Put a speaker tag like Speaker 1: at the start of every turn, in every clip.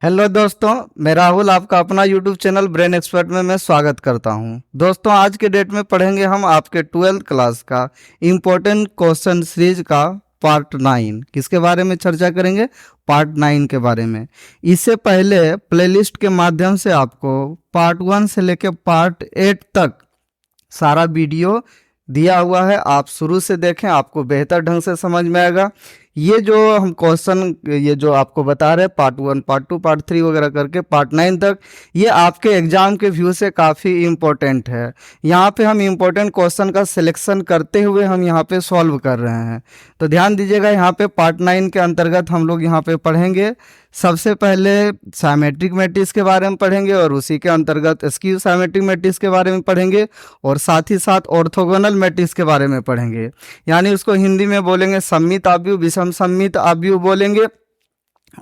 Speaker 1: Hello दोस्तों, मैं राहुल आपका अपना यूट्यूब चैनल ब्रेन एक्सपर्ट में मैं स्वागत करता हूं। दोस्तों, आज के डेट में पढ़ेंगे हम आपके 12th क्लास का इम्पोर्टेंट क्वेश्चन सीरीज का पार्ट 9। किसके बारे में चर्चा करेंगे? पार्ट 9 के बारे में। इससे पहले प्लेलिस्ट के माध्यम से आपको पार्ट 1 से लेकर पार्ट 8 तक सारा वीडियो दिया हुआ है। आप शुरू से देखें, आपको बेहतर ढंग से समझ में आएगा। ये जो हम क्वेश्चन ये जो आपको बता रहे हैं पार्ट 1, पार्ट 2, पार्ट 3 वगैरह करके पार्ट 9 तक, ये आपके एग्जाम के व्यू से काफ़ी इम्पोर्टेंट है। यहाँ पे हम इम्पोर्टेंट क्वेश्चन का सिलेक्शन करते हुए हम यहाँ पे सॉल्व कर रहे हैं। तो ध्यान दीजिएगा, यहाँ पे पार्ट 9 के अंतर्गत हम लोग यहाँ पे पढ़ेंगे। सबसे पहले साइमेट्रिक मैट्रिक्स के बारे में पढ़ेंगे और उसी के अंतर्गत स्क्यू साइमेट्रिक मैट्रिक्स के बारे में पढ़ेंगे और साथ ही साथ ऑर्थोगोनल मैट्रिक्स के बारे में पढ़ेंगे। यानी उसको हिंदी में बोलेंगे सममित आव्यूह, विषम सममित आव्यूह बोलेंगे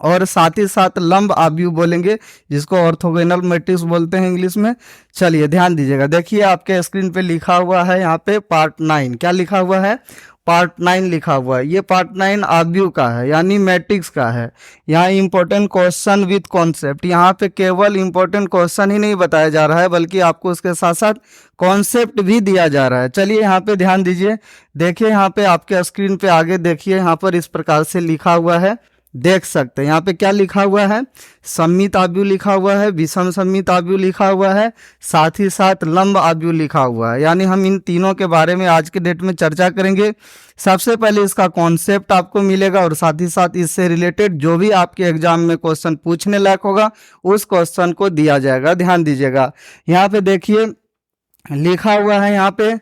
Speaker 1: और साथ ही साथ लंब आव्यूह बोलेंगे, जिसको ऑर्थोगोनल मैट्रिक्स बोलते हैं इंग्लिश में। चलिए ध्यान दीजिएगा, देखिए आपके स्क्रीन पे लिखा हुआ है यहाँ पे पार्ट 9। क्या लिखा हुआ है? पार्ट 9 लिखा हुआ है। ये पार्ट 9 आव्यूह का है, यानी मैट्रिक्स का है। यहाँ इंपॉर्टेंट क्वेश्चन विद कॉन्सेप्ट, यहाँ पे केवल इंपॉर्टेंट क्वेश्चन ही नहीं बताया जा रहा है बल्कि आपको उसके साथ साथ कॉन्सेप्ट भी दिया जा रहा है। चलिए यहाँ पे ध्यान दीजिए, देखिए यहाँ पे आपके स्क्रीन पे आगे देखिए, यहाँ पर इस प्रकार से लिखा हुआ है, देख सकते हैं। यहाँ पे क्या लिखा हुआ है? सममित आव्यूह लिखा हुआ है, विषम सममित आव्यूह लिखा हुआ है, साथ ही साथ लंब आव्यूह लिखा हुआ है। यानी हम इन तीनों के बारे में आज के डेट में चर्चा करेंगे। सबसे पहले इसका कॉन्सेप्ट आपको मिलेगा और साथ ही साथ इससे रिलेटेड जो भी आपके एग्जाम में क्वेश्चन पूछने लायक होगा उस क्वेश्चन को दिया जाएगा। ध्यान दीजिएगा, यहाँ पे देखिए लिखा हुआ है यहाँ पे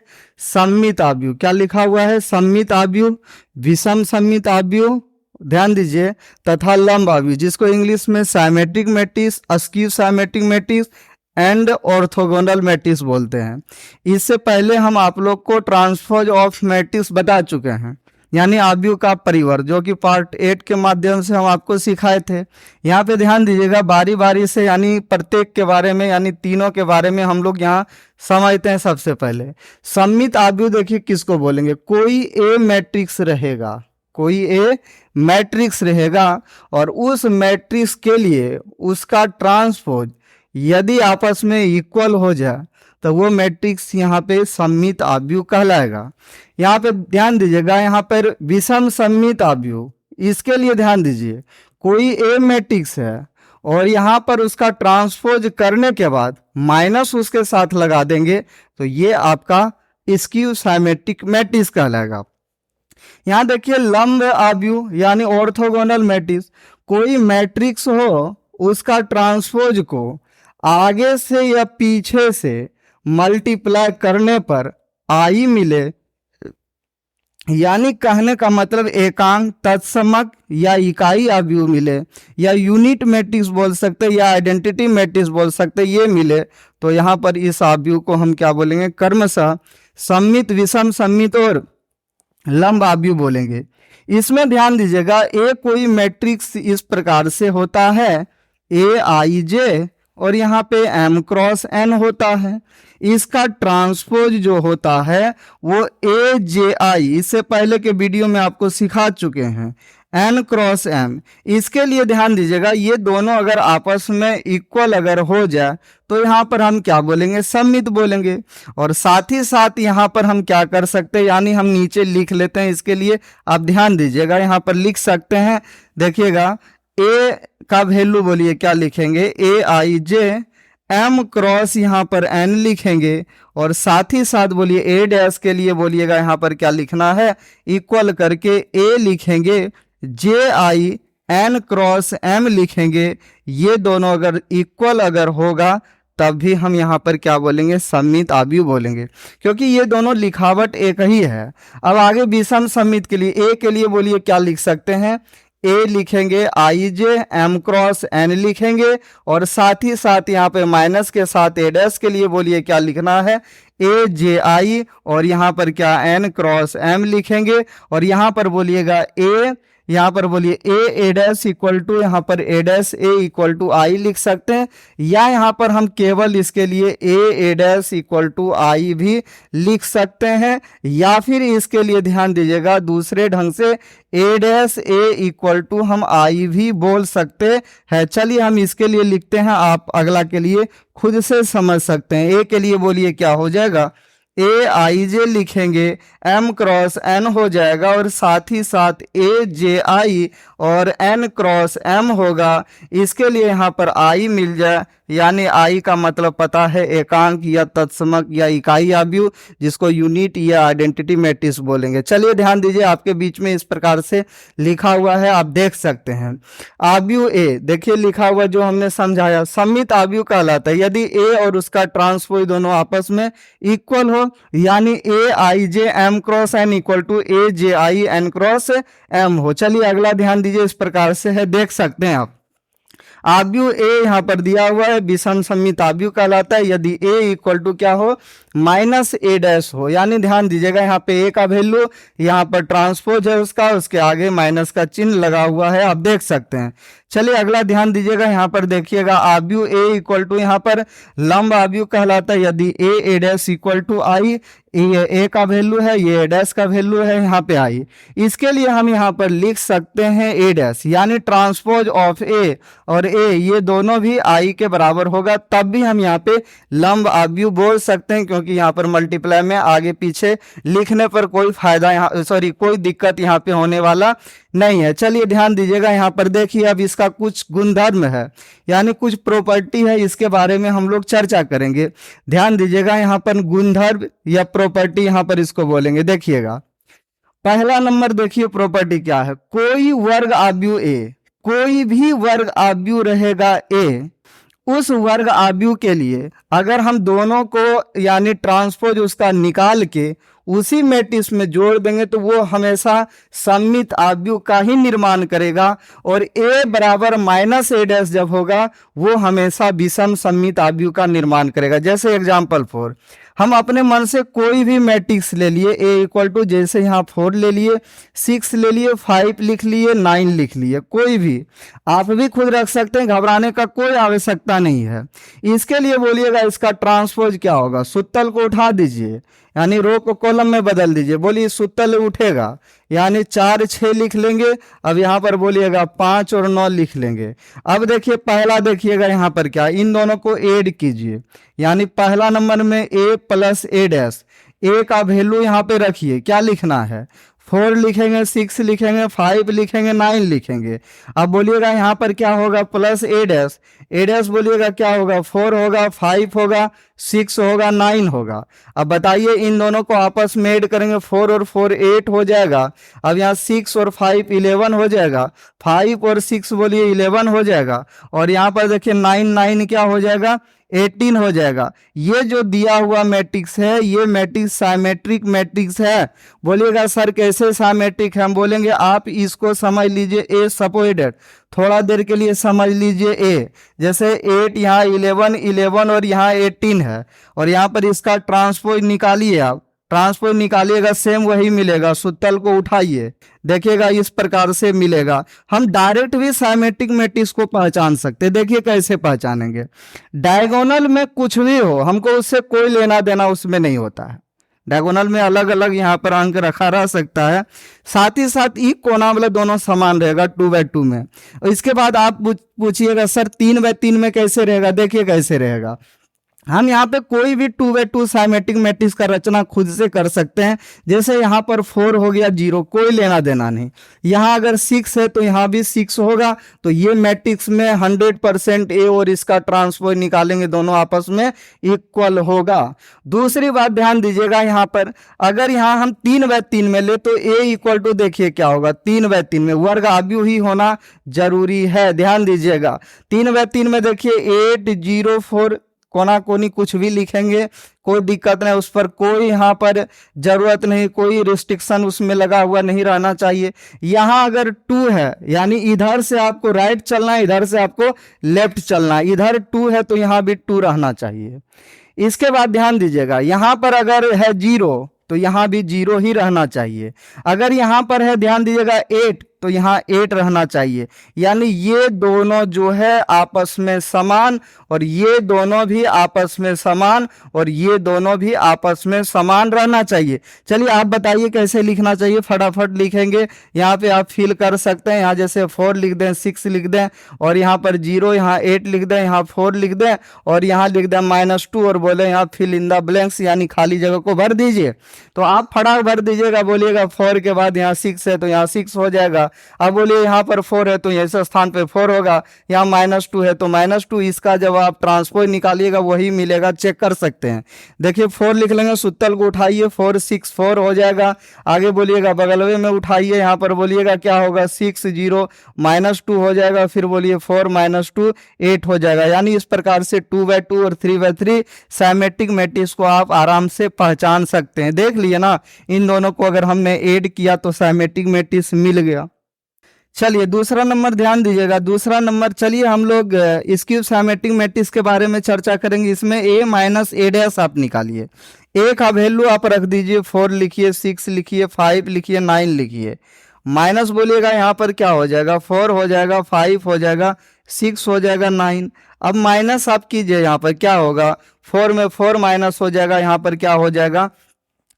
Speaker 1: सममित आव्यूह। क्या लिखा हुआ है? सममित आव्यूह, विषम सममित आव्यूह, ध्यान दीजिए, तथा लंब आव्यूह, जिसको इंग्लिश में symmetric matrix, skew symmetric matrix and orthogonal matrix बोलते हैं। इससे पहले हम आप लोग को ट्रांसपोज ऑफ मैट्रिक्स बता चुके हैं, यानी आव्यूह का परिवर्त, जो कि पार्ट 8 के माध्यम से हम आपको सिखाए थे। यहाँ पे ध्यान दीजिएगा, बारी बारी से यानी प्रत्येक के बारे में, यानी तीनों के बारे में हम लोग यहाँ समझते हैं। सबसे पहले सममित आव्यूह देखिए किसको बोलेंगे? कोई ए मैट्रिक्स रहेगा, कोई ए मैट्रिक्स रहेगा और उस मैट्रिक्स के लिए उसका ट्रांसपोज यदि आपस में इक्वल हो जाए तो वो मैट्रिक्स यहाँ पे सममित आव्यूह कहलाएगा। यहाँ पे ध्यान दीजिएगा, यहाँ पर विषम सममित आव्यूह, इसके लिए ध्यान दीजिए, कोई ए मैट्रिक्स है और यहाँ पर उसका ट्रांसपोज करने के बाद माइनस उसके साथ लगा देंगे तो ये आपका स्क्यू साइमेट्रिक मैट्रिक्स कहलाएगा। यहाँ देखिए लंब आव्यूह यानी ऑर्थोगोनल मैट्रिक्स, कोई मैट्रिक्स हो उसका ट्रांसपोज को आगे से या पीछे से मल्टीप्लाई करने पर आई मिले, यानी कहने का मतलब एकांक, तत्समक या इकाई आव्यूह मिले, या यूनिट मैट्रिक्स बोल सकते या आइडेंटिटी मैट्रिक्स बोल सकते, ये मिले तो यहाँ पर इस आव्यूह को हम क्या बोलेंगे? क्रमशः सममित, विषम सममित और लंब आव्यूह बोलेंगे। इसमें ध्यान दीजिएगा, ए कोई मैट्रिक्स इस प्रकार से होता है, ए आई जे और यहाँ पे m क्रॉस n होता है। इसका ट्रांसपोज जो होता है वो ए जे आई, इससे पहले के वीडियो में आपको सिखा चुके हैं, n क्रॉस m। इसके लिए ध्यान दीजिएगा, ये दोनों अगर आपस में इक्वल अगर हो जाए तो यहाँ पर हम क्या बोलेंगे? सममित बोलेंगे। और साथ ही साथ यहाँ पर हम क्या कर सकते हैं, यानी हम नीचे लिख लेते हैं। इसके लिए आप ध्यान दीजिएगा, यहाँ पर लिख सकते हैं, देखिएगा ए का वैल्यू बोलिए क्या लिखेंगे? ए आई जे, एम क्रॉस यहाँ पर एन लिखेंगे और साथ ही साथ बोलिए ए डैश के लिए बोलिएगा यहाँ पर क्या लिखना है? इक्वल करके ए लिखेंगे, जे आई एन क्रॉस एम लिखेंगे। ये दोनों अगर इक्वल अगर होगा तब भी हम यहाँ पर क्या बोलेंगे? सममित आव्यूह बोलेंगे, क्योंकि ये दोनों लिखावट एक ही है। अब आगे विषम सममित के लिए ए के लिए बोलिए क्या लिख सकते हैं? ए लिखेंगे आई जे, एम क्रॉस एन लिखेंगे और साथ ही साथ यहाँ पे माइनस के साथ ए डैश के लिए बोलिए क्या लिखना है? ए जे आई और यहाँ पर क्या? एन क्रॉस एम लिखेंगे और यहाँ पर बोलिएगा ए यहाँ पर बोलिए ए डैश इक्वल टू, यहाँ पर ए डैश ए इक्वल टू आई लिख सकते हैं, या यहाँ पर हम केवल इसके लिए ए डैश इक्वल टू आई भी लिख सकते हैं, या फिर इसके लिए ध्यान दीजिएगा दूसरे ढंग से ए डैश ए इक्वल टू हम आई भी बोल सकते हैं। चलिए हम इसके लिए लिखते हैं, आप अगला के लिए खुद से समझ सकते हैं। ए के लिए बोलिए क्या हो जाएगा, ए आई जे लिखेंगे, एम क्रॉस एन हो जाएगा, और साथ ही साथ ए जे आई और एन क्रॉस एम होगा। इसके लिए यहाँ पर आई मिल जाए, यानी आई का मतलब पता है एकांक या तत्समक या इकाई आव्यूह, जिसको यूनिट या आइडेंटिटी मैट्रिक्स बोलेंगे। चलिए ध्यान दीजिए, आपके बीच में इस प्रकार से लिखा हुआ है, आप देख सकते हैं। आव्यूह ए, देखिए लिखा हुआ जो हमने समझाया, सममित आव्यूह कहलाता है यदि ए और उसका ट्रांसपोज दोनों आपस में इक्वल हो, यानी A I J M cross N equal to A J I N cross M हो। चलिए अगला ध्यान दीजिए, इस प्रकार से है, देख सकते हैं आप। आव्यूह ए यहाँ पर दिया हुआ है, विषम सममित आव्यूह कहलाता है यदि ए इक्वल टू क्या हो, माइनस ए डैश हो। यानी ध्यान दीजिएगा, यहाँ पे ए का वैल्यू, यहाँ पर ट्रांसपोज है उसका, उसके आगे माइनस का चिन्ह लगा हुआ है, आप देख सकते हैं। चलिए अगला ध्यान दीजिएगा, यहाँ पर देखिएगा आव्यूह ए इक्वल टू, यहाँ पर लंब आव्यूह कहलाता है यदि ए डैश इक्वल टू आई, ये ए का वैल्यू है, ये ए डैश का वैल्यू है, यहाँ पे आई। इसके लिए हम यहाँ पर लिख सकते हैं ए डैश, यानी ट्रांसपोज ऑफ ए और ए ये दोनों भी आई के बराबर होगा, तब भी हम यहाँ पे लंब आव्यूह बोल सकते हैं, क्योंकि यहाँ पर मल्टीप्लाई में आगे पीछे लिखने पर कोई फायदा यहाँ कोई दिक्कत यहाँ पे होने वाला नहीं है। चलिए ध्यान दीजिएगा, यहाँ पर देखिए अब इसका कुछ गुणधर्म है, यानी कुछ प्रॉपर्टी है, इसके बारे में हम लोग चर्चा करेंगे। ध्यान दीजिएगा, यहाँ पर गुणधर्म या प्रॉपर्टी यहाँ पर इसको बोलेंगे। देखिएगा पहला नंबर, देखिए प्रॉपर्टी क्या है, कोई वर्ग आव्यूह ए, कोई भी वर्ग आव्यूह रहेगा ए, उस वर्ग आव्यूह के लिए अगर हम दोनों को यानी ट्रांसपोज उसका निकाल के उसी मैट्रिक्स में जोड़ देंगे तो वो हमेशा सममित आव्यूह का ही निर्माण करेगा, और a बराबर माइनस ए डैश जब होगा वो हमेशा विषम सममित आव्यूह का निर्माण करेगा। जैसे एग्जाम्पल 4, हम अपने मन से कोई भी मैट्रिक्स ले लिए, a इक्वल टू जैसे यहाँ 4 ले लिए, 6 ले लिए, 5 लिख लिए, 9 लिख लिए, कोई भी आप भी खुद रख सकते हैं, घबराने का कोई आवश्यकता नहीं है। इसके लिए बोलिएगा इसका ट्रांसपोज क्या होगा, सुत्तल को उठा दीजिए, यानी रो को कॉलम में बदल दीजिए, बोलिए सुत्तल उठेगा, यानी 4 6 लिख लेंगे। अब यहाँ पर बोलिएगा 5 और 9 लिख लेंगे। अब देखिए पहला, देखिएगा यहाँ पर क्या, इन दोनों को ऐड कीजिए, यानी पहला नंबर में a प्लस ए डैश, ए का वैल्यू यहाँ पे रखिए, क्या लिखना है, 4 लिखेंगे, 6 लिखेंगे, 5 लिखेंगे, 9 लिखेंगे। अब बोलिएगा यहाँ पर क्या होगा, प्लस ए डैश बोलिएगा क्या होगा, 4 होगा, 5 होगा, 6 होगा, 9 होगा। अब बताइए इन दोनों को आपस में ऐड करेंगे, 4 और 4 8 हो जाएगा। अब यहाँ 6 और 5 11 हो जाएगा, 5 और 6 बोलिए 11 हो जाएगा, और यहाँ पर देखिए 9 क्या हो जाएगा, 18 हो जाएगा। ये जो दिया हुआ मैट्रिक्स है ये मैट्रिक्स साइमेट्रिक मैट्रिक्स है। बोलिएगा सर कैसे साइमेट्रिक है, हम बोलेंगे आप इसको समझ लीजिए ए सपोजिटेड, थोड़ा देर के लिए समझ लीजिए ए, जैसे 8 यहाँ 11 और यहाँ 18 है, और यहाँ पर इसका ट्रांसपोज निकालिए, आप ट्रांसपोज निकालिएगा सेम वही मिलेगा, सुत्तल को उठाइए, देखिएगा इस प्रकार से मिलेगा। हम डायरेक्ट भी साइमेट्रिक मैट्रिक्स को पहचान सकते हैं। देखिए कैसे पहचानेंगे, डायगोनल में कुछ भी हो हमको उससे कोई लेना देना उसमें नहीं होता है, डायगोनल में अलग अलग यहाँ पर अंक रखा रह सकता है, साथ ही साथ ई कोना वाला दोनों समान रहेगा 2/2 में। और इसके बाद आप पूछिएगा सर 3/3 में कैसे रहेगा, देखिए कैसे रहेगा। हम यहाँ पे कोई भी 2/2 साइमेट्रिक मैट्रिक्स का रचना खुद से कर सकते हैं। जैसे यहाँ पर 4 हो गया 0, कोई लेना देना नहीं। यहाँ अगर 6 है तो यहाँ भी 6 होगा, तो ये मैट्रिक्स में 100% ए और इसका ट्रांसपोज निकालेंगे, दोनों आपस में इक्वल होगा। दूसरी बात ध्यान दीजिएगा, यहाँ पर अगर यहाँ हम 3/3 में ले तो ए इक्वल टू देखिए क्या होगा, 3/3 में वर्ग आव्यूह ही होना जरूरी है। ध्यान दीजिएगा 3/3 में देखिए 8 0 4 कोना कोनी कुछ भी लिखेंगे, कोई दिक्कत नहीं, उस पर कोई यहाँ पर जरूरत नहीं, कोई रिस्ट्रिक्शन उसमें लगा हुआ नहीं रहना चाहिए। यहाँ अगर 2 है यानी इधर से आपको राइट चलना है, इधर से आपको लेफ्ट चलना है, इधर 2 है तो यहाँ भी 2 रहना चाहिए। इसके बाद ध्यान दीजिएगा यहाँ पर अगर है 0 तो यहाँ भी 0 ही रहना चाहिए। अगर यहाँ पर है ध्यान दीजिएगा 8 तो यहाँ 8 रहना चाहिए, यानी ये दोनों जो है आपस में समान और ये दोनों भी आपस में समान और ये दोनों भी आपस में समान रहना चाहिए। चलिए आप बताइए कैसे लिखना चाहिए, फटाफट लिखेंगे। यहाँ पे आप फिल कर सकते हैं, यहाँ जैसे 4 लिख दें, 6 लिख दें और यहाँ पर 0, यहाँ 8 लिख दें, यहाँ 4 लिख दें और यहाँ लिख दें -2 और बोले यहाँ फिल इन द ब्लैंक्स, यानी खाली जगह को भर दीजिए। तो आप फटाफट भर दीजिएगा, बोलिएगा 4 के बाद यहाँ 6 है तो यहाँ 6 हो जाएगा। अब बोलिए यहाँ पर 4 है तो ऐसे स्थान पे 4 होगा, यहाँ -2 है तो -2। इसका जब आप ट्रांसपोज निकालिएगा वही मिलेगा, चेक कर सकते हैं। देखिए 4 लिख लेंगे, सुतल को उठाइए, 4 6 4 हो जाएगा। आगे बोलिएगा बगलवे में उठाइए, यहाँ पर बोलिएगा क्या होगा, 6 0 -2 हो जाएगा। फिर बोलिए 4 -2 8 हो जाएगा। यानी इस प्रकार से 2/2 और 3/3 साइमेट्रिक मैट्रिक्स को आप आराम से पहचान सकते हैं। देख लिए ना, इन दोनों को अगर हमने ऐड किया तो साइमेट्रिक मैट्रिक्स मिल गया। चलिए दूसरा नंबर ध्यान दीजिएगा। दूसरा नंबर, चलिए हम लोग स्क्यू साइमेट्रिक मैट्रिक्स के बारे में चर्चा करेंगे। इसमें a - a' आप निकालिए। a का वैल्यू आप रख दीजिए, 4 लिखिए, 6 लिखिए, 5 लिखिए, 9 लिखिए। माइनस बोलिएगा यहाँ पर क्या हो जाएगा, 4 हो जाएगा, 5 हो जाएगा, 6 हो जाएगा, 9। अब माइनस आप कीजिए, यहाँ पर क्या होगा, 4 में 4 माइनस हो जाएगा, यहाँ पर क्या हो जाएगा,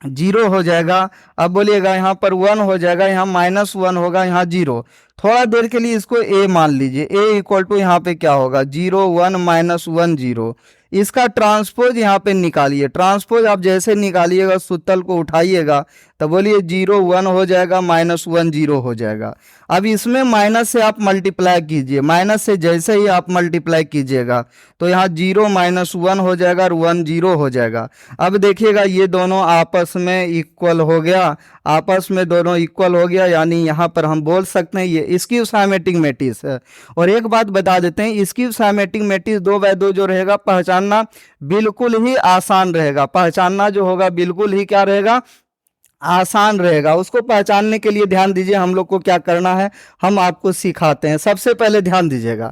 Speaker 1: 0 हो जाएगा। अब बोलिएगा यहाँ पर 1 हो जाएगा, यहाँ -1 होगा, यहाँ 0। थोड़ा देर के लिए इसको a मान लीजिए। a इक्वल टू यहाँ पे क्या होगा, 0 1 -1 0। इसका ट्रांसपोज यहाँ पे निकालिए। ट्रांसपोज आप जैसे निकालिएगा, सूतल को उठाइएगा तो बोलिए 0 1 हो जाएगा, -1 0 हो जाएगा। अब इसमें माइनस से आप मल्टीप्लाई कीजिए, माइनस से जैसे ही आप मल्टीप्लाई कीजिएगा तो यहाँ 0 -1 हो जाएगा और 1 0 हो जाएगा। अब देखिएगा ये दोनों आपस में इक्वल हो गया, आपस में दोनों इक्वल हो गया, यानी यहाँ पर हम बोल सकते हैं ये स्क्यू साइमेट्रिक मैट्रिक्स है। और एक बात बता देते हैं, स्क्यू साइमेट्रिक मैट्रिक्स 2/2 जो रहेगा, पहचानना बिल्कुल ही आसान रहेगा। पहचानना जो होगा बिल्कुल ही क्या रहेगा, आसान रहेगा। उसको पहचानने के लिए ध्यान दीजिए, हम लोग को क्या करना है, हम आपको सिखाते हैं। सबसे पहले ध्यान दीजिएगा,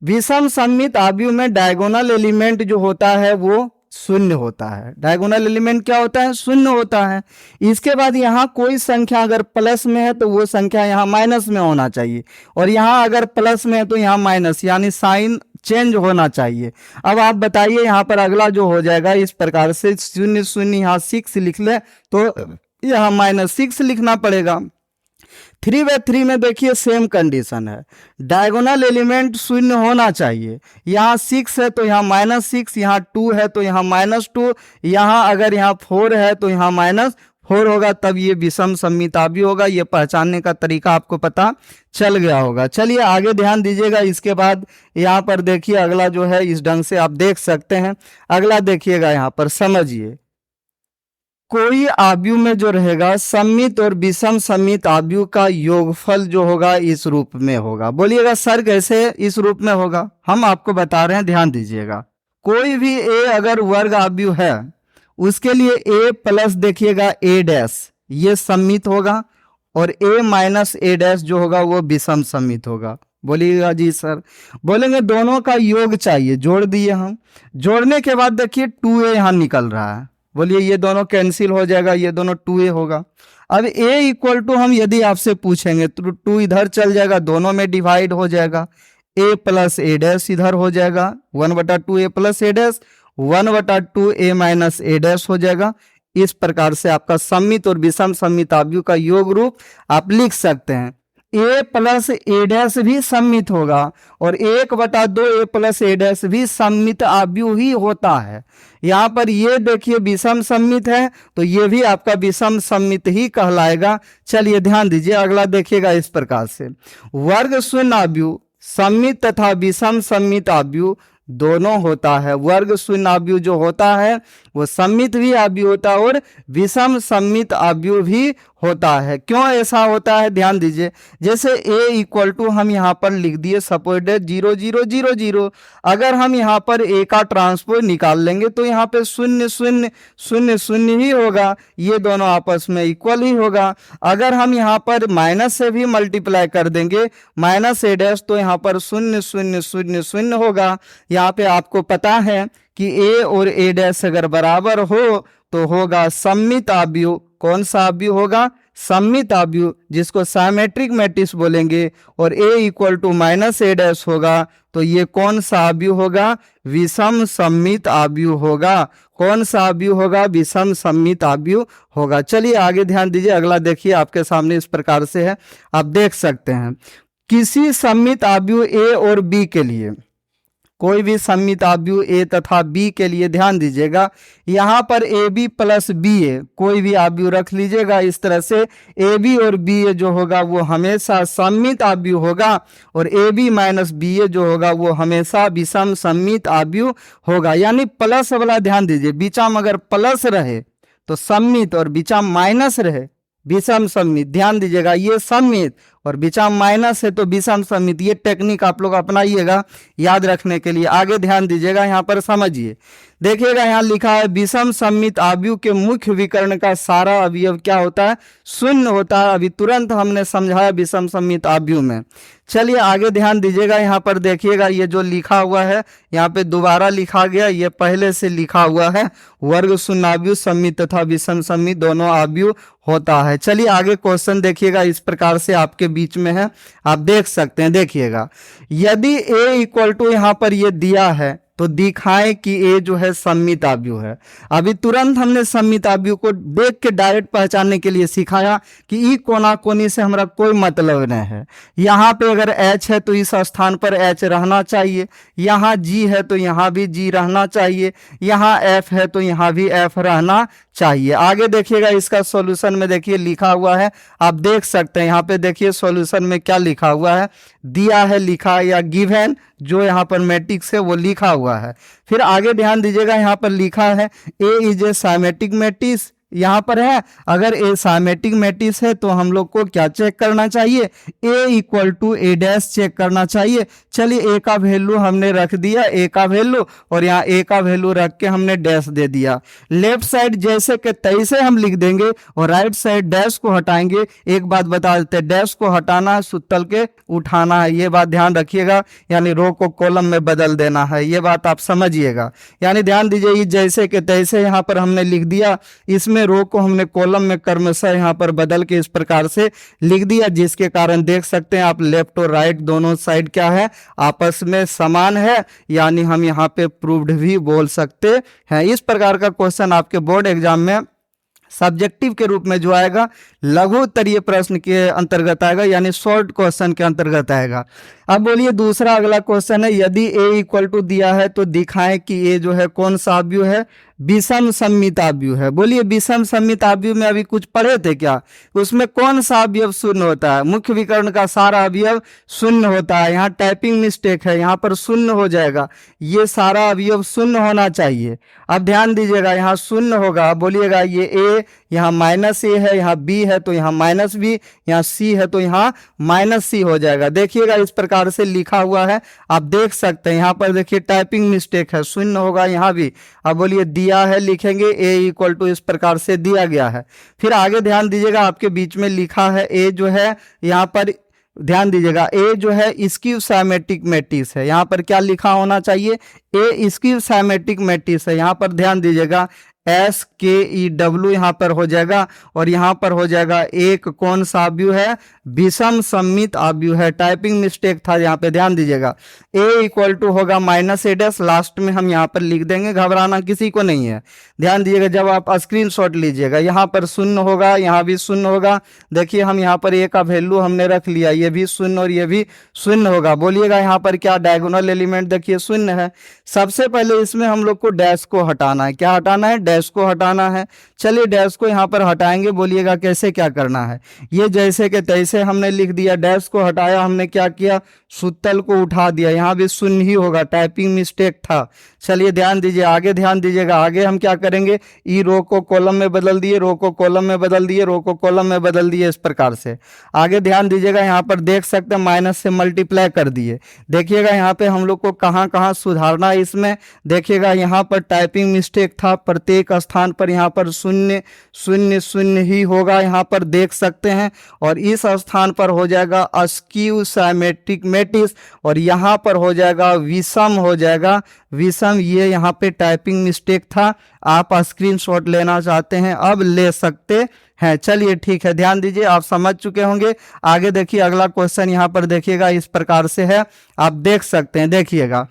Speaker 1: विषम सममित आव्यूह में डायगोनल एलिमेंट जो होता है वो शून्य होता है। डायगोनल एलिमेंट क्या होता है, शून्य होता है। इसके बाद यहाँ कोई संख्या अगर प्लस में है तो वो संख्या यहाँ माइनस में होना चाहिए, और यहाँ अगर प्लस में है तो यहाँ माइनस, यानी साइन चेंज होना चाहिए। अब आप बताइए यहाँ पर अगला जो हो जाएगा इस प्रकार से, 0 0 यहाँ 6 लिख ले तो यहाँ -6 लिखना पड़ेगा। 3/3 में देखिए सेम कंडीशन है, डायगोनल एलिमेंट शून्य होना चाहिए। यहाँ 6 है तो यहाँ -6, यहाँ 2 है तो यहाँ -2, यहाँ अगर यहाँ 4 है तो यहाँ -4 होगा, तब ये विषम सममित आव्यूह होगा। ये पहचानने का तरीका आपको पता चल गया होगा। चलिए आगे ध्यान दीजिएगा। इसके बाद यहाँ पर देखिए अगला जो है, इस ढंग से आप देख सकते हैं। अगला देखिएगा, यहाँ पर समझिए, कोई आव्यूह में जो रहेगा सममित और विषम सममित आव्यूह का योगफल जो होगा इस रूप में होगा। बोलिएगा सर कैसे इस रूप में होगा, हम आपको बता रहे हैं, ध्यान दीजिएगा। कोई भी a अगर वर्ग आव्यूह है उसके लिए a प्लस देखिएगा a' ये सममित होगा, और a - a' जो होगा वो विषम सममित होगा। बोलिएगा जी सर, बोलेंगे दोनों का योग चाहिए, जोड़ दिए हम। जोड़ने के बाद देखिए 2a यहाँ निकल रहा है, बोलिए ये दोनों कैंसिल हो जाएगा, ये दोनों 2a होगा। अब a इक्वल टू हम यदि आपसे पूछेंगे तो 2 इधर चल जाएगा, दोनों में डिवाइड हो जाएगा, a + a' इधर हो जाएगा, 1/2a + a', 1/2a - a' हो जाएगा। इस प्रकार से आपका सममित और विषम सममित आव्यूह का योग रूप आप लिख सकते हैं। a + a' भी सममित होगा और 1/2a + a' भी सममित आव्यूह ही होता है। यहाँ पर ये देखिए विषम सममित है तो ये भी आपका विषम सममित ही कहलाएगा। चलिए ध्यान दीजिए, अगला देखिएगा इस प्रकार से, वर्ग शून्य आव्यूह सममित तथा विषम सममित आव्यूह दोनों होता है। वर्ग शून्य आव्यूह जो होता है वो सममित भी आव्यूह होता है और विषम सममित आव्यूह भी होता है। क्यों ऐसा होता है, ध्यान दीजिए। जैसे a इक्वल टू हम यहाँ पर लिख दिए सपोर्टेड 0 0 0 0। अगर हम यहाँ पर a का ट्रांसपोज निकाल लेंगे तो यहाँ पे 0 0 0 0 ही होगा, ये दोनों आपस में इक्वल ही होगा। अगर हम यहाँ पर माइनस से भी मल्टीप्लाई कर देंगे -a' तो यहाँ पर 0 0 0 0 होगा। यहाँ पे आपको पता है कि a और a' अगर बराबर हो तो होगा सममित आव्यूह। कौन सा आव्यूह होगा, सममित अवयव जिसको साइमेट्रिक मैट्रिक्स बोलेंगे और a equal to minus A dash होगा, तो ये कौन सा अवयव होगा? विषम सममित अवयव होगा। कौन सा अवयव होगा? विषम सममित अवयव होगा। चलिए आगे ध्यान दीजिए, अगला देखिए आपके सामने इस प्रकार से है, आप देख सकते हैं। किसी सममित अवयव a और b के लिए, कोई भी सममित अवयव a तथा b के लिए ध्यान दीजिएगा, यहाँ पर ab प्लस b है, कोई भी अवयव रख लीजिएगा इस तरह से, ab और ba जो होगा वो हमेशा सममित अवयव होगा और ab माइनस ba जो होगा वो हमेशा विषम सममित अवयव होगा। यानी प्लस वाला ध्यान दीजिए, बीचाम अगर प्लस रहे तो सममित और बीचाम माइनस रहे विषम सममित। ध्यान दीजिएगा, ये सममित और बीचाम माइनस है तो विषम सममित। ये टेक्निक आप लोग अपनाइएगा याद रखने के लिए। आगे ध्यान दीजिएगा, यहाँ पर समझिए, देखिएगा यहाँ लिखा है विषम सममित अवयव के मुख्य विकर्ण का सारा अवयव क्या होता है? शून्य होता है। अभी तुरंत हमने समझाया विषम सममित अवयव में। चलिए आगे ध्यान दीजिएगा, यहाँ पर देखिएगा ये जो लिखा हुआ है यहाँ पे दोबारा लिखा गया, ये पहले से लिखा हुआ है, वर्ग शून्य अवयव सममित तथा विषम सममित दोनों अवयव होता है। चलिए आगे क्वेश्चन देखिएगा, इस प्रकार से आपके बीच में है, आप देख सकते हैं। देखिएगा, यदि a इक्वल टू यहाँ पर ये दिया है तो दिखाएं कि a जो है सममित अवयव है। अभी तुरंत हमने सममित अवयव को देख के डायरेक्ट पहचानने के लिए सिखाया कि ई कोना कोनी से हमारा कोई मतलब नहीं है। यहाँ पे अगर h है तो इस स्थान पर h रहना चाहिए, यहाँ g है तो यहाँ भी g रहना चाहिए, यहाँ f है तो यहाँ भी f रहना चाहिए। आगे देखिएगा इसका सॉल्यूशन में देखिए लिखा हुआ है, आप देख सकते हैं। यहाँ पे देखिए सॉल्यूशन में क्या लिखा हुआ है, दिया है लिखा या गिवन, जो यहाँ पर मैट्रिक्स है वो लिखा हुआ है। फिर आगे ध्यान दीजिएगा, यहाँ पर लिखा है ए इज ए साइमेट्रिक मैट्रिक्स, यहाँ पर है। अगर ए साइमेट्रिक मैट्रिक्स है तो हम लोग को क्या चेक करना चाहिए? A equal to A dash check करना चाहिए। चलिए ए का वैल्यू हमने रख दिया, ए का वैल्यू, और यहाँ ए का वैल्यू रख के हमने डैश दे दिया। लेफ्ट साइड जैसे के तैसे हम लिख देंगे और राइट साइड डैश को हटाएंगे। एक बात बता देते हैं, डैश को हटाना है, सुतल के उठाना है, ये बात ध्यान रखिएगा। यानी रो को कॉलम में बदल देना है, ये बात आप समझिएगा। यानी ध्यान दीजिए, ये जैसे के तैसे यहाँ पर हमने लिख दिया, इसमें रो को हमने कॉलम में क्रमशः यहाँ पर बदल के इस प्रकार से लिख दिया, जिसके कारण देख सकते हैं आप लेफ्ट और राइट दोनों साइड क्या है? आपस में समान है। यानी हम यहाँ पे प्रूव्ड भी बोल सकते हैं। इस प्रकार का क्वेश्चन आपके बोर्ड एग्जाम में सब्जेक्टिव के रूप में जो आएगा लघु उत्तरीय प्रश्न के अंतर्गत आएगा, यानी शॉर्ट क्वेश्चन के अंतर्गत आएगा। अब बोलिए दूसरा अगला क्वेश्चन है, यदि a इक्वल टू दिया है तो दिखाएं कि a जो है कौन सा अवयव है? विषम सममित अवयव है। बोलिए विषम सममित अवयव में अभी कुछ पढ़े थे क्या? उसमें कौन सा अवयव शून्य होता है? मुख्य विकर्ण का सारा अवयव शून्य होता है। यहाँ टाइपिंग मिस्टेक है, यहाँ पर शून्य हो जाएगा, ये सारा अवयव शून्य होना चाहिए। अब ध्यान दीजिएगा, यहाँ शून्य होगा, बोलिएगा ये a, यहाँ माइनस ए है, यहाँ b है तो यहाँ माइनस b, यहाँ c है तो यहाँ माइनस c हो जाएगा। देखिएगा इस प्रकार से लिखा हुआ है, आप देख सकते हैं। यहाँ पर देखिए टाइपिंग मिस्टेक है, शून्य होगा यहाँ भी। अब बोलिए दिया है, लिखेंगे a इक्वल टू, इस प्रकार से दिया गया है। फिर आगे ध्यान दीजिएगा, आपके बीच में लिखा है a जो है, यहाँ पर ध्यान दीजिएगा a जो है स्क्यू साइमेट्रिक मैट्रिक्स है। यहाँ पर क्या लिखा होना चाहिए? a स्क्यू साइमेट्रिक मैट्रिक्स है। यहाँ पर ध्यान दीजिएगा SKEW यहाँ पर हो जाएगा और यहाँ पर हो जाएगा एक कौन सा अवयव है? विषम सममित अवयव है। टाइपिंग मिस्टेक था, यहाँ पे ध्यान दीजिएगा। a इक्वल टू होगा माइनस ए डैश, लास्ट में हम यहाँ पर लिख देंगे, घबराना किसी को नहीं है। ध्यान दीजिएगा, जब आप स्क्रीनशॉट लीजिएगा यहाँ पर शून्य होगा, यहाँ भी शून्य होगा। देखिए हम यहाँ पर a का वैल्यू हमने रख लिया, ये भी शून्य और ये भी शून्य होगा। बोलिएगा यहाँ पर क्या डायगोनल एलिमेंट देखिए शून्य है। सबसे पहले इसमें हम लोग को डैश को हटाना है। क्या हटाना है? डैश को हटाना है। चलिए डैश को यहाँ पर हटाएंगे, बोलिएगा कैसे क्या करना है? ये जैसे के तैसे हमने लिख दिया, डैश को हटाया, हमने क्या किया? सूतल को उठा दिया, यहाँ भी शून्य ही होगा, टाइपिंग मिस्टेक था। चलिए ध्यान दीजिए, आगे ध्यान दीजिएगा। आगे हम क्या करेंगे? ई रो को कॉलम में बदल दिए, रो को कॉलम में बदल दिए, रो को कॉलम में बदल दिए, इस प्रकार से। आगे ध्यान दीजिएगा, यहाँ पर देख सकते हैं माइनस से मल्टीप्लाई कर दिए। देखिएगा यहाँ पे हम लोग को कहाँ कहाँ सुधारना है इसमें। देखिएगा यहाँ पर टाइपिंग मिस्टेक था, प्रत्येक एक स्थान पर यहाँ पर 0 0 0 ही होगा, यहाँ पर देख सकते हैं। और इस स्थान पर हो जाएगा अस्क्यू सिमेट्रिक मैट्रिक्स, और यहाँ पर हो जाएगा विषम, हो जाएगा विषम। ये यहाँ पे टाइपिंग मिस्टेक था, आप स्क्रीनशॉट लेना चाहते हैं अब ले सकते हैं। चलिए ठीक है, ध्यान दीजिए, आप समझ चुके होंगे। आगे देखिए, अगला क्वेश्चन यहाँ पर देखिएगा, इस प्रकार से है, आप देख सकते हैं। देखिएगा,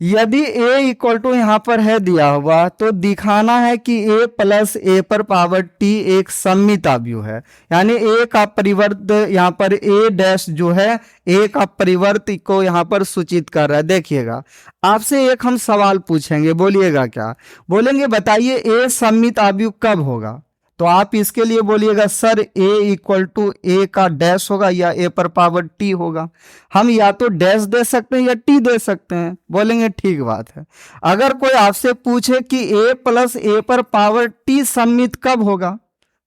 Speaker 1: यदि a इक्वल टू यहाँ पर है दिया हुआ, तो दिखाना है कि a प्लस a पर पावर t एक सममित अवयव है। यानी a का परिवर्त यहाँ पर a डैश जो है a का परिवर्त को यहाँ पर सूचित कर रहा है। देखिएगा, आपसे एक हम सवाल पूछेंगे, बोलिएगा क्या बोलेंगे, बताइए a सममित अवयव कब होगा। तो आप इसके लिए बोलिएगा sir a equal to a का डैश होगा या a पर पावर t होगा। हम या तो डैश दे सकते हैं या t दे सकते हैं, बोलेंगे ठीक बात है। अगर कोई आपसे पूछे कि a प्लस a पर पावर t सममित कब होगा,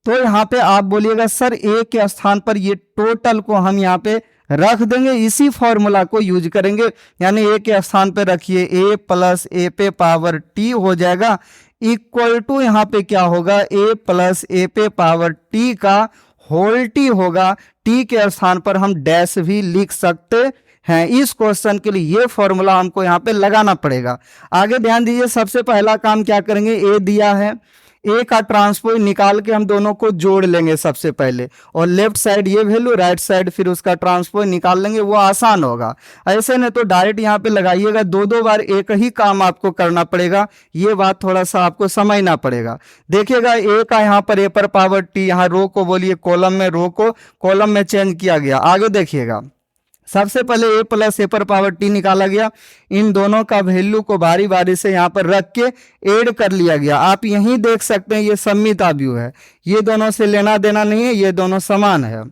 Speaker 1: तो यहाँ पे आप बोलिएगा सर a के स्थान पर ये टोटल को हम यहाँ पे रख देंगे, इसी फॉर्मूला को यूज करेंगे। यानी a के स्थान पे रखिए a प्लस a पे पावर t हो जाएगा, इक्वल टू यहाँ पे क्या होगा, a प्लस a पे पावर t का होल t होगा। t के स्थान पर हम डैश भी लिख सकते हैं। इस क्वेश्चन के लिए ये फॉर्मूला हमको यहाँ पे लगाना पड़ेगा। आगे ध्यान दीजिए, सबसे पहला काम क्या करेंगे, a दिया है, a का ट्रांसपोज निकाल के हम दोनों को जोड़ लेंगे सबसे पहले, और लेफ्ट साइड ये वैल्यू, राइट साइड फिर उसका ट्रांसपोज निकाल लेंगे, वो आसान होगा। ऐसे नहीं तो डायरेक्ट यहाँ पे लगाइएगा, दो बार एक ही काम आपको करना पड़ेगा, ये बात थोड़ा सा आपको समझना पड़ेगा। देखिएगा, a का यहाँ पर a पर पावर t, यहाँ रो को बोलिए कॉलम में, रो को कॉलम में चेंज किया गया। आगे देखिएगा, सबसे पहले a प्लस a पर पावर t निकाला गया, इन दोनों का वैल्यू को बारी बारी से यहाँ पर रख के ऐड कर लिया गया। आप यहीं देख सकते हैं ये सममित अवयव है, ये दोनों से लेना देना नहीं है, ये दोनों समान है।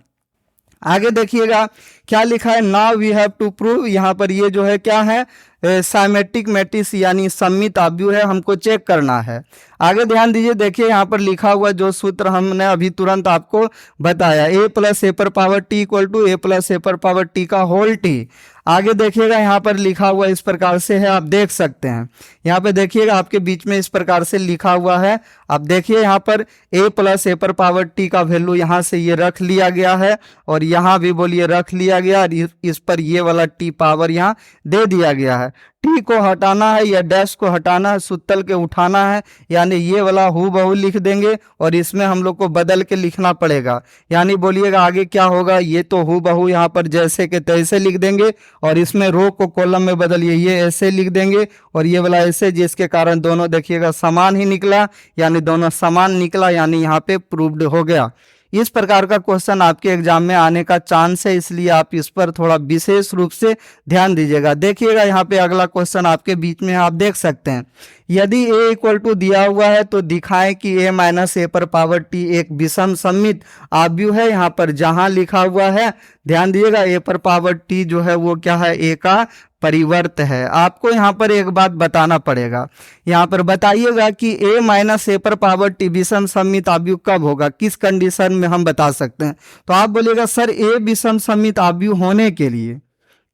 Speaker 1: आगे देखिएगा क्या लिखा है, now we have to prove, यहाँ पर ये जो है क्या है, सिमेट्रिक मैट्रिक्स यानी सममित अवयव है, हमको चेक करना है। आगे ध्यान दीजिए, देखिए यहाँ पर लिखा हुआ जो सूत्र हमने अभी तुरंत आपको बताया, a प्लस a पर power t equal to a plus a पर पावर t का होल t। आगे देखिएगा, यहाँ पर लिखा हुआ इस प्रकार से है, आप देख सकते हैं। यहाँ पे देखिएगा आपके बीच में इस प्रकार से लिखा हुआ है, आप देखिए यहाँ पर a प्लस a पर पावर t का वैल्यू यहाँ से ये रख लिया गया है, और यहाँ भी बोलिए रख लिया गया, इस पर ये वाला t पावर यहाँ दे दिया गया है। टी को हटाना है या डैश को हटाना है, सूत्र के उठाना है, यानी ये वाला हूबहू लिख देंगे और इसमें हम लोग को बदल के लिखना पड़ेगा। यानी बोलिएगा आगे क्या होगा, ये तो हूबहू यहाँ पर जैसे के तैसे लिख देंगे, और इसमें रो को कॉलम में बदलिए, ये ऐसे लिख देंगे और ये वाला ऐसे, जिसके कारण दोनों देखिएगा समान ही निकला, यानी दोनों समान निकला, यानी यहाँ पे प्रूव्ड हो गया। इस प्रकार का क्वेश्चन आपके एग्जाम में आने का चांस है, इसलिए आप इस पर थोड़ा विशेष रूप से ध्यान दीजिएगा। देखिएगा यहाँ पे अगला क्वेश्चन आपके बीच में आप देख सकते हैं, यदि a इक्वल टू दिया हुआ है तो दिखाएं कि a माइनस a पर पावर t एक विषम सममित अवयव है। यहाँ पर जहां लिखा हुआ है ध्यान दीजिएगा, a पर पावर t जो है वो क्या है, a का परिवर्त है। आपको यहाँ पर एक बात बताना पड़ेगा, यहाँ पर बताइएगा कि a माइनस a पर पावर t विषम सममित अवयव कब होगा, किस कंडीशन में हम बता सकते हैं। तो आप बोलिएगा सर a विषम सममित अवयव होने के लिए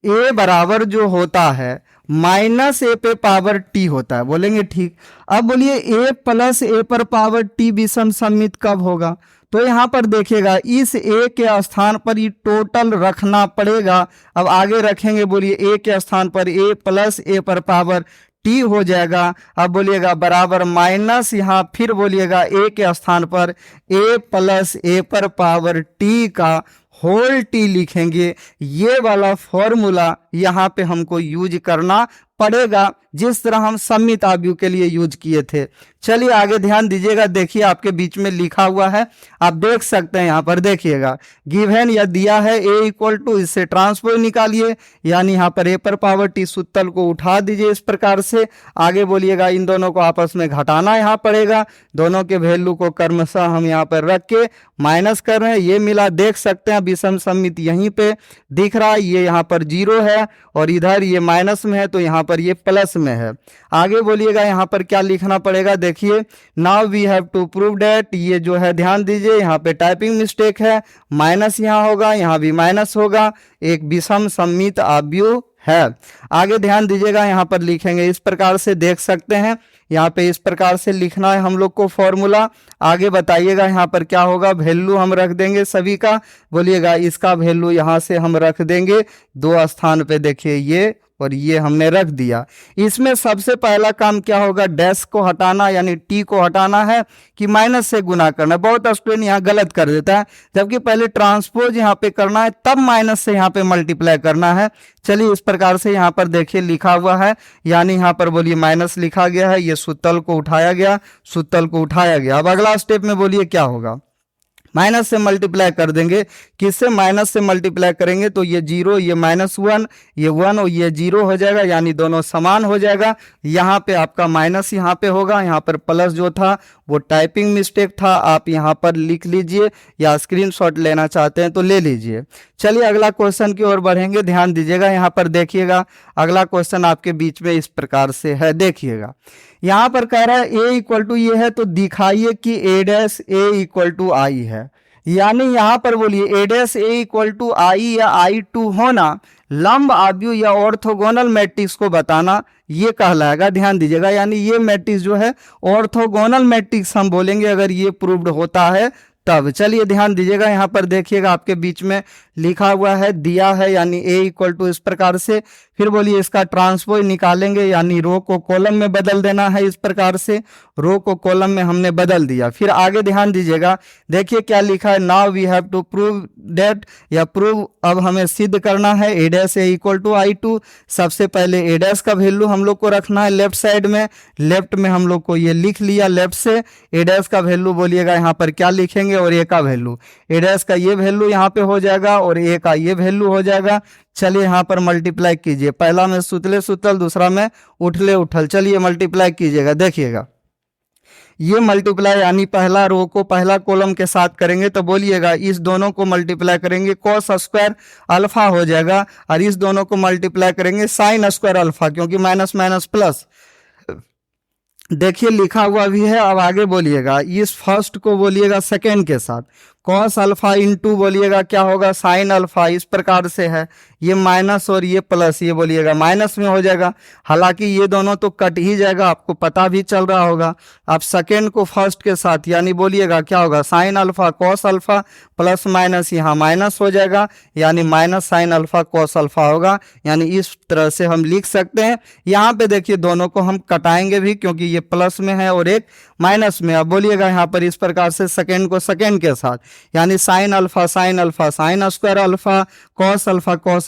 Speaker 1: a बराबर जो होता है माइनस a पे पावर t होता है, बोलेंगे ठीक। अब बोलिए a प्लस a पर पावर t विषम सममित कब होगा, तो यहाँ पर देखिएगा इस a के स्थान पर ये टोटल रखना पड़ेगा। अब आगे रखेंगे, बोलिए a के स्थान पर a प्लस a पर पावर t हो जाएगा। अब बोलिएगा बराबर माइनस, यहाँ फिर बोलिएगा a के स्थान पर a प्लस a पर पावर t का होल t लिखेंगे। ये वाला फॉर्मूला यहाँ पे हमको यूज करना पड़ेगा, जिस तरह हम सममित अवयव के लिए यूज किए थे। चलिए आगे ध्यान दीजिएगा, देखिए आपके बीच में लिखा हुआ है, आप देख सकते हैं। यहाँ पर देखिएगा गिवन या दिया है a इक्वल टू, इससे ट्रांसपोज निकालिए, यानी यहाँ पर a पर पावर t सूत्र को उठा दीजिए इस प्रकार से। आगे बोलिएगा इन दोनों को आपस में घटाना यहाँ पड़ेगा, दोनों के वैल्यू को क्रमशः हम यहाँ पर रख के माइनस कर रहे हैं, ये मिला, देख सकते हैं विषम सममित यहीं पे दिख रहा है, ये यहाँ पर 0 है और इधर ये माइनस में है, तो यहाँ पर ये प्लस में है। आगे बोलिएगा यहाँ पर क्या लिखना पड़ेगा, देखिए now we have to prove that, ये जो है ध्यान दीजिए यहाँ पे टाइपिंग मिस्टेक है, माइनस यहाँ होगा, यहाँ भी माइनस होगा, एक विषम सममित अवयव है। आगे ध्यान दीजिएगा यहाँ पर लिखेंगे इस प्रकार से, देख सकते हैं यहाँ पे इस प्रकार से लिखना है हम लोग को फॉर्मूला। आगे बताइएगा यहाँ पर क्या होगा, वैल्यू हम रख देंगे सभी का, बोलिएगा इसका वैल्यू यहाँ से हम रख देंगे 2 स्थान पे, देखिए ये और ये हमने रख दिया। इसमें सबसे पहला काम क्या होगा, डैश को हटाना यानी टी को हटाना है कि माइनस से गुना करना है। बहुत स्टूडेंट यहाँ गलत कर देता है, जबकि पहले ट्रांसपोज यहाँ पे करना है तब माइनस से यहाँ पे मल्टीप्लाई करना है। चलिए इस प्रकार से यहाँ पर देखिए लिखा हुआ है, यानी यहाँ पर बोलिए माइनस लिखा गया है, ये सूत्र को उठाया गया, सूत्र को उठाया गया। अब अगला स्टेप में बोलिए क्या होगा, माइनस से मल्टीप्लाई कर देंगे। किससे माइनस से मल्टीप्लाई करेंगे, तो ये 0 ये -1 ये 1 और ये 0 हो जाएगा, यानी दोनों समान हो जाएगा। यहाँ पे आपका माइनस यहाँ पे होगा, यहाँ पर प्लस जो था वो टाइपिंग मिस्टेक था, आप यहाँ पर लिख लीजिए या स्क्रीनशॉट लेना चाहते हैं तो ले लीजिए। चलिए अगला क्वेश्चन की ओर बढ़ेंगे, ध्यान दीजिएगा। यहाँ पर देखिएगा अगला क्वेश्चन आपके बीच में इस प्रकार से है, देखिएगा यहाँ पर कह रहा है a इक्वल टू ये है, तो दिखाइए कि a dash a equal to I है। यानी यहाँ पर बोलिए a dash a equal to I या I2 होना लंब आव्यूह या ऑर्थोगोनल मैट्रिक्स को बताना, ये कहलाएगा। ध्यान दीजिएगा, यानी ये मैट्रिक्स जो है ऑर्थोगोनल मैट्रिक्स हम बोलेंगे अगर ये प्रूव्ड होता है तब। चलिए ध्यान दीजिएगा, यहाँ पर देखिएगा आपके बीच में लिखा हुआ है, दिया है, यानी a इक्वल टू इस प्रकार से। फिर बोलिए इसका ट्रांसपोज निकालेंगे, यानी रो को कॉलम में बदल देना है। इस प्रकार से रो को कॉलम में हमने बदल दिया। फिर आगे ध्यान दीजिएगा, देखिए क्या लिखा है, now we have to prove that, या प्रूव अब हमें सिद्ध करना है a dash a equal to I2। सबसे पहले a डैश का वैल्यू हम लोग को रखना है लेफ्ट साइड में, लेफ्ट में हम लोग को ये लिख लिया लेफ्ट से। a डैश का वैल्यू बोलिएगा यहाँ पर क्या लिखेंगे, और a का वैल्यू, a डैश का ये वैल्यू यहाँ पे हो जाएगा और a का ये वैल्यू हो जाएगा। चलिए यहाँ पर मल्टीप्लाई कीजिए, पहला में सुतले सुतल, दूसरा में उठले उठल। चलिए मल्टीप्लाई कीजिएगा, देखिएगा ये मल्टीप्लाई यानी पहला रो को पहला कॉलम के साथ करेंगे तो बोलिएगा इस दोनों को मल्टीप्लाई करेंगे कॉस स्क्वायर अल्फा हो जाएगा, और इस दोनों को मल्टीप्लाई करेंगे साइन स्क्वायर अल्फा, क्योंकि माइनस माइनस प्लस। देखिए लिखा हुआ भी है। अब आगे बोलिएगा इस फर्स्ट को बोलिएगा सेकेंड के साथ, कॉस अल्फा इंटू बोलिएगा क्या होगा, साइन अल्फा। इस प्रकार से है, ये माइनस और ये प्लस, ये बोलिएगा माइनस में हो जाएगा। हालांकि ये दोनों तो कट ही जाएगा, आपको पता भी चल रहा होगा। अब सेकेंड को फर्स्ट के साथ, यानी बोलिएगा क्या होगा, sine alpha cos alpha plus minus, यहाँ माइनस हो जाएगा, यानी minus sine alpha cos alpha होगा। यानी इस तरह से हम लिख सकते हैं। यहाँ पे देखिए दोनों को हम कटाएंगे भी, क्योंकि ये प्लस में है और एक माइनस में। अब बोलिएगा यहाँ पर इस प्रकार से सेकेंड को सेकेंड के साथ, यानी sine alpha sine square alpha cos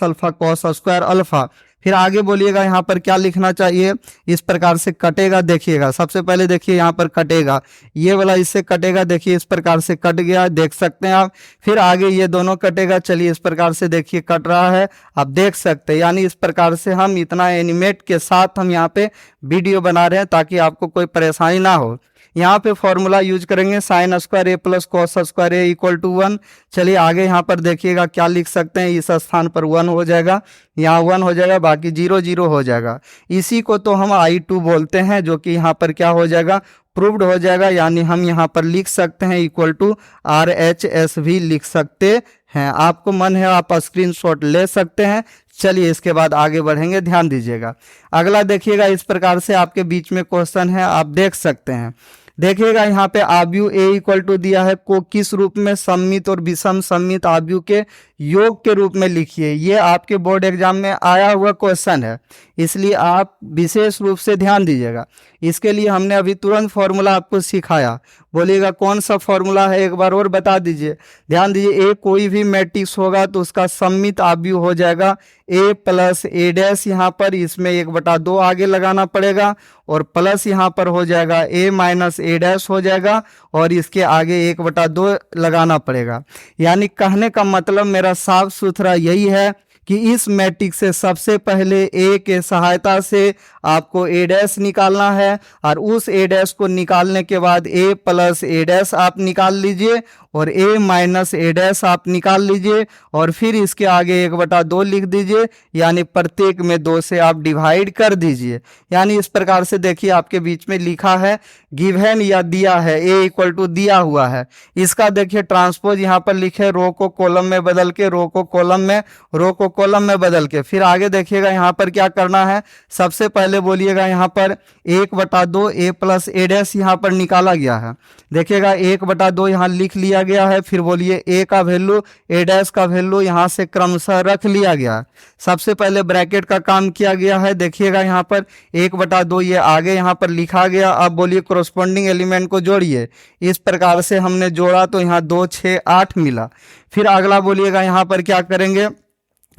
Speaker 1: alpha cos square alpha. फिर आगे बोलिएगा यहाँ पर क्या लिखना चाहिए, इस प्रकार से कटेगा। देखिएगा सबसे पहले देखिए यहाँ पर कटेगा, ये वाला इससे कटेगा, देखिए इस प्रकार से कट गया, देख सकते हैं आप। फिर आगे ये दोनों कटेगा, चलिए इस प्रकार से देखिए कट रहा है, आप देख सकते हैं। यानी इस प्रकार से हम इतना एनिमेट के साथ हम यहाँ पे वीडियो बना रहे हैं ताकि आपको कोई परेशानी ना हो। यहाँ पे फॉर्मूला यूज करेंगे sine square a plus cos square a equal to 1। चलिए आगे यहाँ पर देखिएगा क्या लिख सकते हैं, इस स्थान पर 1 हो जाएगा, यहाँ 1 हो जाएगा, बाकी 0 0 हो जाएगा। इसी को तो हम I2 बोलते हैं, जो कि यहाँ पर क्या हो जाएगा, प्रूव्ड हो जाएगा। यानी हम यहाँ पर लिख सकते हैं इक्वल टू RHS भी लिख सकते हैं। आपको मन है आप स्क्रीनशॉट ले सकते हैं। चलिए इसके बाद आगे बढ़ेंगे, ध्यान दीजिएगा। अगला देखिएगा इस प्रकार से आपके बीच में क्वेश्चन है, आप देख सकते हैं। देखिएगा यहाँ पे आव्यूह a इक्वल टू दिया है, को किस रूप में, सममित और विषम सममित आव्यूह के योग के रूप में लिखिए। ये आपके बोर्ड एग्जाम में आया हुआ क्वेश्चन है, इसलिए आप विशेष रूप से ध्यान दीजिएगा। इसके लिए हमने अभी तुरंत फॉर्मूला आपको सिखाया, बोलिएगा कौन सा फॉर्मूला है, एक बार और बता दीजिए। ध्यान दीजिए, a कोई भी मैट्रिक्स होगा तो उसका सममित आव्यूह हो जाएगा a प्लस a डैश, यहाँ पर इसमें 1/2 आगे लगाना पड़ेगा, और प्लस यहाँ पर हो जाएगा a माइनस a डैश हो जाएगा, और इसके आगे 1/2 लगाना पड़ेगा। यानी कहने का मतलब मेरा साफ सुथरा यही है कि इस मैट्रिक्स से सबसे पहले a के सहायता से आपको a डैश निकालना है, और उस a डैश को निकालने के बाद a प्लस a डैश आप निकाल लीजिए, और a माइनस a डैश आप निकाल लीजिए और फिर इसके आगे 1/2 लिख दीजिए, यानी प्रत्येक में 2 से आप डिवाइड कर दीजिए। यानी इस प्रकार से देखिए आपके बीच में लिखा है गिवन या दिया है, a इक्वल टू दिया हुआ है। इसका देखिए ट्रांसपोज यहाँ पर लिखे, रो को कॉलम में बदल के, रो को कॉलम में, रो को कॉलम में बदल के। फिर आगे देखिएगा यहाँ पर क्या करना है, सबसे पहले बोलिएगा यहाँ पर 1/2 a प्लस a डैश यहाँ पर निकाला गया है। देखिएगा 1/2 यहाँ लिख लिया गया है। फिर बोलिए a का वैल्यू, a डैश का वैल्यू यहाँ से क्रमशः रख लिया गया है। सबसे पहले ब्रैकेट का काम किया गया है। देखिएगा यहाँ पर 1/2 ये आगे यहाँ पर लिखा गया। अब बोलिए कोरोस्पोंडिंग एलिमेंट को जोड़िए। इस प्रकार से हमने जोड़ा तो यहाँ 2 6 8 मिला। फिर अगला बोलिएगा यहाँ पर क्या करेंगे,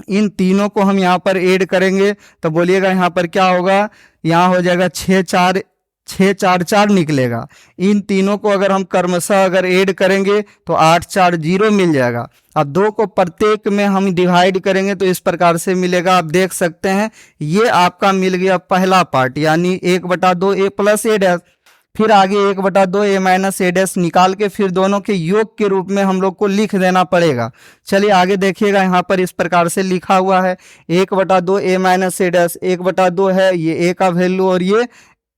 Speaker 1: इन तीनों को हम यहाँ पर ऐड करेंगे तो बोलिएगा यहाँ पर क्या होगा, यहाँ हो जाएगा 6 4 4 निकलेगा। इन तीनों को अगर हम क्रमशः अगर ऐड करेंगे तो 8 4 0 मिल जाएगा। अब 2 को प्रत्येक में हम डिवाइड करेंगे तो इस प्रकार से मिलेगा। आप देख सकते हैं ये आपका मिल गया पहला पार्ट, यानी 1/2 a प्लस a डैश। फिर आगे 1/2 a माइनस a डैश निकाल के फिर दोनों के योग के रूप में हम लोग को लिख देना पड़ेगा। चलिए आगे देखिएगा यहाँ पर इस प्रकार से लिखा हुआ है 1/2 a माइनस a डैश, 1/2 है ये a का वैल्यू और ये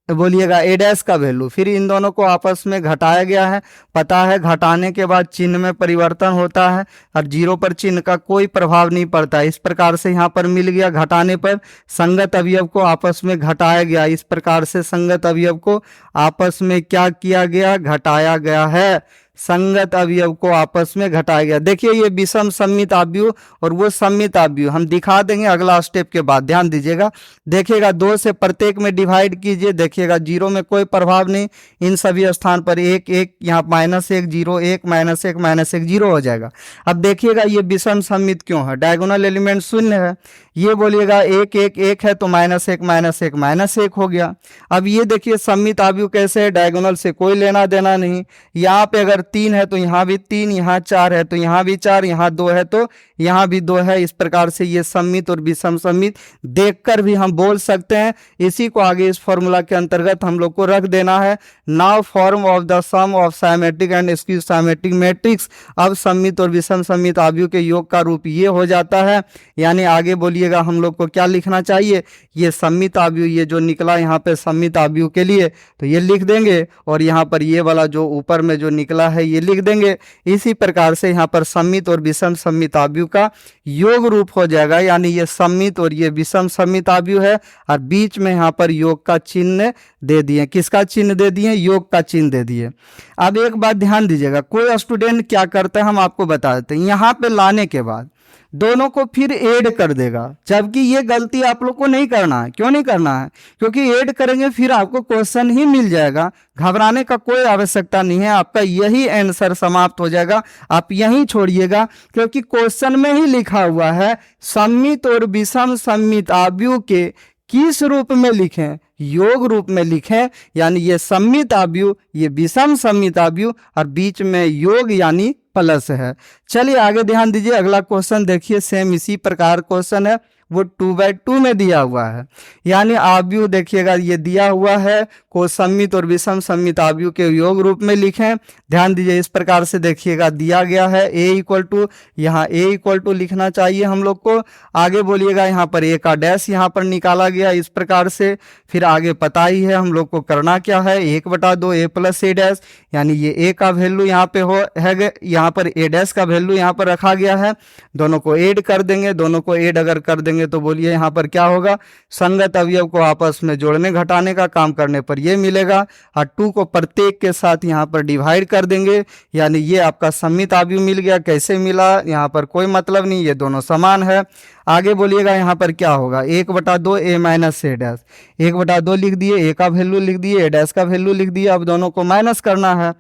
Speaker 1: बोलिएगा a डैश का वैल्यू। फिर इन दोनों को आपस में घटाया गया है। पता है घटाने के बाद चिन्ह में परिवर्तन होता है और 0 पर चिन्ह का कोई प्रभाव नहीं पड़ता। इस प्रकार से यहाँ पर मिल गया, घटाने पर संगत अवयव को आपस में घटाया गया। इस प्रकार से संगत अवयव को आपस में क्या किया गया, घटाया गया है। संगत अवयव को आपस में घटाया गया। देखिए ये विषम सममित अवयव और वो सममित अवयव हम दिखा देंगे अगला स्टेप के बाद, ध्यान दीजिएगा। देखिएगा 2 से प्रत्येक में डिवाइड कीजिए। देखिएगा 0 में कोई प्रभाव नहीं, इन सभी स्थान पर 1 1, यहाँ -1 0 1 -1 0 हो जाएगा। अब देखिएगा ये विषम सममित क्यों है, डायगोनल एलिमेंट शून्य है। ये बोलिएगा 1 1 1 है तो -1 -1 हो गया। अब ये देखिए सममित अवयव कैसे है, डायगोनल से कोई लेना देना नहीं। यहाँ पे अगर 3 है तो यहाँ भी 3, यहाँ 4 है तो यहाँ भी 4, यहाँ 2 है तो यहाँ भी 2 है। इस प्रकार से ये सममित और विषम सममित देखकर भी हम बोल सकते हैं। इसी को आगे इस फॉर्मूला के अंतर्गत हम लोग को रख देना है। Now form of the sum of symmetric and skew symmetric matrix. अब सममित और विषम सममित अवयव के योग का रूप ये हो जाता है। यानी आगे बोलिएगा हम लोग को क्या लिखना चाहिए, ये सममित अवयव, ये जो निकला यहाँ पे सममित अवयव के लिए तो ये लिख देंगे और यहाँ पर ये वाला जो ऊपर में जो निकला है ये लिख देंगे। इसी प्रकार से यहाँ पर सममित और विषम सममित अवयव का योग रूप हो जाएगा। यानी ये सममित और ये विषम सममित अवयव है और बीच में यहाँ पर योग का चिन्ह दे दिए। किसका चिन्ह दे दिए, योग का चिन्ह दे दिए। अब एक बात ध्यान दीजिएगा, कोई स्टूडेंट क्या करता है हम आपको बता देते हैं। यहाँ पे लाने के बाद दोनों को फिर ऐड कर देगा, जबकि ये गलती आप लोग को नहीं करना है। क्यों नहीं करना है, क्योंकि ऐड करेंगे फिर आपको क्वेश्चन ही मिल जाएगा। घबराने का कोई आवश्यकता नहीं है, आपका यही आंसर समाप्त हो जाएगा, आप यहीं छोड़िएगा। क्योंकि क्वेश्चन में ही लिखा हुआ है सममित और विषम सममित अवयव के किस रूप में लिखें, योग रूप में लिखें। यानी ये सममित अवयव, ये विषम सममित अवयव और बीच में योग यानी प्लस है। चलिए आगे ध्यान दीजिए, अगला क्वेश्चन देखिए, सेम इसी प्रकार क्वेश्चन है, वो 2/2 में दिया हुआ है। यानी अवयव देखिएगा ये दिया हुआ है, को सममित और विषम सममित अवयव के योग रूप में लिखें। ध्यान दीजिए इस प्रकार से देखिएगा दिया गया है a इक्वल टू, यहाँ a इक्वल टू लिखना चाहिए हम लोग को। आगे बोलिएगा यहाँ पर a का डैश यहाँ पर निकाला गया इस प्रकार से। फिर आगे पता ही है हम लोग को करना क्या है, 1/2 a प्लस a डैश, यानी ये a का वैल्यू यहाँ पे है, यहाँ पर a डैश का वैल्यू यहाँ पर रखा गया है। दोनों को ऐड कर देंगे, दोनों को ऐड अगर कर देंगे तो बोलिए यहाँ पर क्या होगा, संगत अवयव को आपस में जोड़ने घटाने का काम करने पर ये मिलेगा और 2 को प्रत्येक के साथ यहाँ पर डिवाइड कर देंगे। यानी ये आपका सममित अवयव मिल गया। कैसे मिला, यहाँ पर कोई मतलब नहीं, ये दोनों समान है। आगे बोलिएगा यहाँ पर क्या होगा, 1/2 a माइनस a डैश, 1/2 लिख दिए, a का वैल्यू लिख दिए, a डैश का वैल्यू लिख दिए। अब दोनों को माइनस करना है,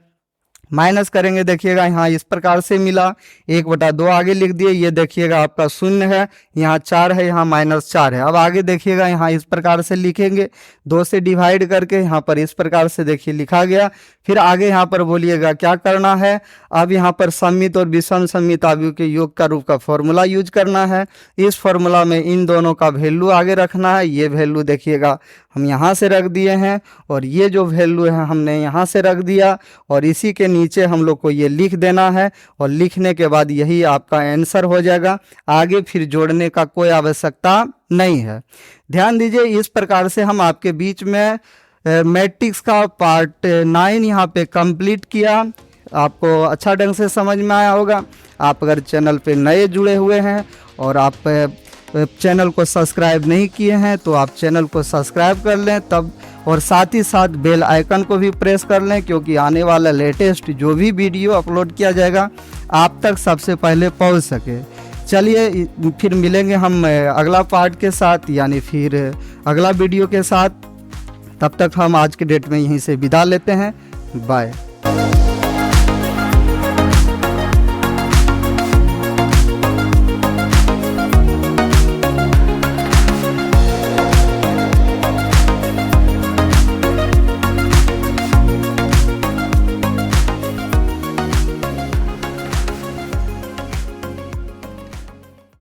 Speaker 1: माइनस करेंगे देखिएगा यहाँ इस प्रकार से मिला, 1/2 आगे लिख दिए, ये देखिएगा आपका 0 है, यहाँ 4 है, यहाँ -4 है। अब आगे देखिएगा यहाँ इस प्रकार से लिखेंगे, 2 से डिवाइड करके यहाँ पर इस प्रकार से देखिए लिखा गया। फिर आगे यहाँ पर बोलिएगा क्या करना है, अब यहाँ पर सममित और विषम सममित अवयव के योग का रूप का फॉर्मूला यूज करना है। इस फॉर्मूला में इन दोनों का वैल्यू आगे रखना है। ये वैल्यू देखिएगा हम यहाँ से रख दिए हैं और ये जो वैल्यू है हमने यहाँ से रख दिया और इसी के नीचे हम लोग को ये लिख देना है और लिखने के बाद यही आपका आंसर हो जाएगा। आगे फिर जोड़ने का कोई आवश्यकता नहीं है। ध्यान दीजिए, इस प्रकार से हम आपके बीच में मैट्रिक्स का पार्ट 9 यहाँ पे कंप्लीट किया। आपको अच्छा ढंग से समझ में आया होगा। आप अगर चैनल पे नए जुड़े हुए हैं और आप चैनल को सब्सक्राइब नहीं किए हैं तो आप चैनल को सब्सक्राइब कर लें तब, और साथ ही साथ बेल आइकन को भी प्रेस कर लें, क्योंकि आने वाला लेटेस्ट जो भी वीडियो अपलोड किया जाएगा आप तक सबसे पहले पहुंच सके। चलिए फिर मिलेंगे हम अगला पार्ट के साथ, यानी फिर अगला वीडियो के साथ। तब तक हम आज के डेट में यहीं से विदा लेते हैं। बाय।